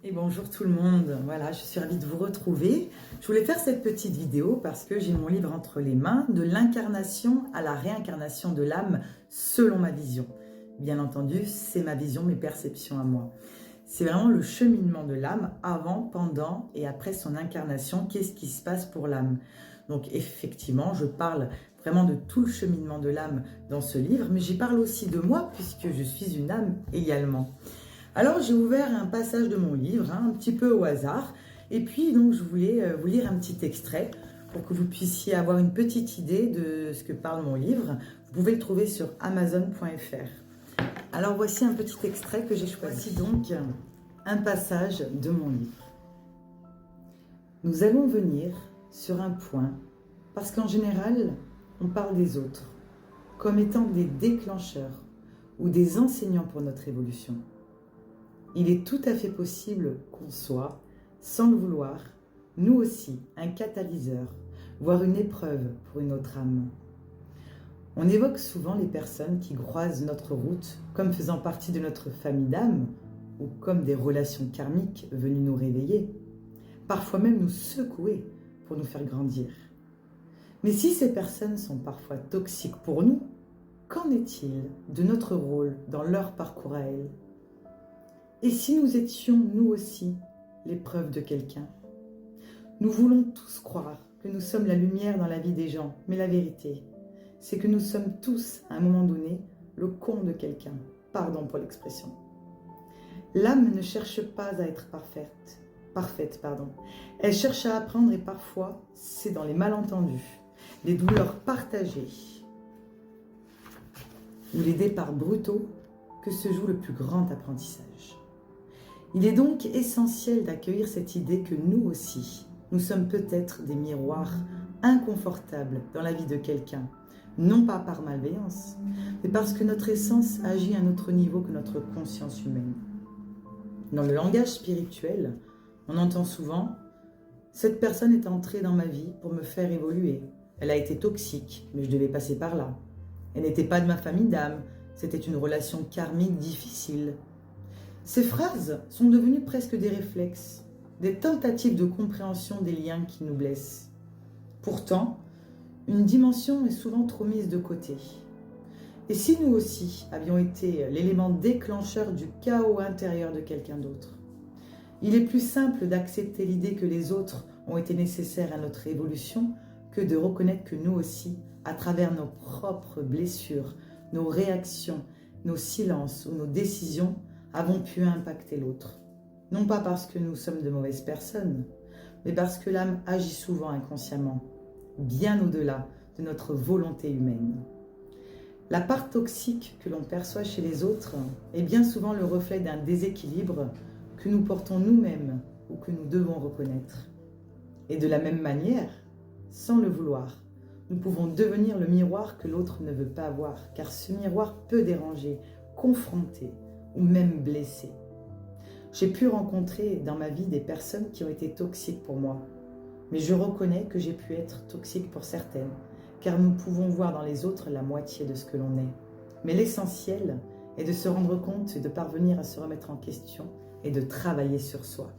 Et bonjour tout le monde, voilà, je suis ravie de vous retrouver. Je voulais faire cette petite vidéo parce que j'ai mon livre entre les mains, de l'incarnation à la réincarnation de l'âme selon ma vision. Bien entendu, c'est ma vision, mes perceptions à moi. C'est vraiment le cheminement de l'âme avant, pendant et après son incarnation. Qu'est-ce qui se passe pour l'âme? Donc effectivement, je parle vraiment de tout le cheminement de l'âme dans ce livre, mais j'y parle aussi de moi puisque je suis une âme également. Alors j'ai ouvert un passage de mon livre, un petit peu au hasard, et puis donc je voulais vous lire un petit extrait pour que vous puissiez avoir une petite idée de ce que parle mon livre. Vous pouvez le trouver sur Amazon.fr. Alors voici un petit extrait que j'ai choisi. Voici donc un passage de mon livre. Nous allons venir sur un point, parce qu'en général, on parle des autres, comme étant des déclencheurs ou des enseignants pour notre évolution. Il est tout à fait possible qu'on soit, sans le vouloir, nous aussi, un catalyseur, voire une épreuve pour une autre âme. On évoque souvent les personnes qui croisent notre route comme faisant partie de notre famille d'âmes ou comme des relations karmiques venues nous réveiller, parfois même nous secouer pour nous faire grandir. Mais si ces personnes sont parfois toxiques pour nous, qu'en est-il de notre rôle dans leur parcours à elles ? Et si nous étions, nous aussi, l'épreuve de quelqu'un? Nous voulons tous croire que nous sommes la lumière dans la vie des gens, mais la vérité, c'est que nous sommes tous, à un moment donné, le con de quelqu'un. Pardon pour l'expression. L'âme ne cherche pas à être parfaite. Elle cherche à apprendre et parfois, c'est dans les malentendus, les douleurs partagées ou les départs brutaux que se joue le plus grand apprentissage. Il est donc essentiel d'accueillir cette idée que nous aussi, nous sommes peut-être des miroirs inconfortables dans la vie de quelqu'un, non pas par malveillance, mais parce que notre essence agit à un autre niveau que notre conscience humaine. Dans le langage spirituel, on entend souvent « Cette personne est entrée dans ma vie pour me faire évoluer. Elle a été toxique, mais je devais passer par là. Elle n'était pas de ma famille d'âme, c'était une relation karmique difficile. » Ces phrases sont devenues presque des réflexes, des tentatives de compréhension des liens qui nous blessent. Pourtant, une dimension est souvent trop mise de côté. Et si nous aussi avions été l'élément déclencheur du chaos intérieur de quelqu'un d'autre? Il est plus simple d'accepter l'idée que les autres ont été nécessaires à notre évolution que de reconnaître que nous aussi, à travers nos propres blessures, nos réactions, nos silences ou nos décisions, avons pu impacter l'autre. Non pas parce que nous sommes de mauvaises personnes, mais parce que l'âme agit souvent inconsciemment, bien au-delà de notre volonté humaine. La part toxique que l'on perçoit chez les autres est bien souvent le reflet d'un déséquilibre que nous portons nous-mêmes ou que nous devons reconnaître. Et de la même manière, sans le vouloir, nous pouvons devenir le miroir que l'autre ne veut pas voir, car ce miroir peut déranger, confronter, ou même blessé. J'ai pu rencontrer dans ma vie des personnes qui ont été toxiques pour moi, mais je reconnais que j'ai pu être toxique pour certaines, car nous pouvons voir dans les autres la moitié de ce que l'on est. Mais l'essentiel est de se rendre compte et de parvenir à se remettre en question et de travailler sur soi.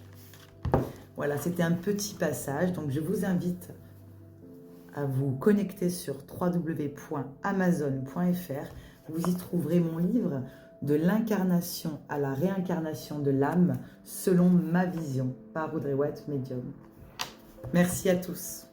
Voilà, c'était un petit passage, donc je vous invite à vous connecter sur www.amazon.fr. Vous y trouverez mon livre de l'incarnation à la réincarnation de l'âme selon ma vision par Audrey Watt Medium. Merci à tous.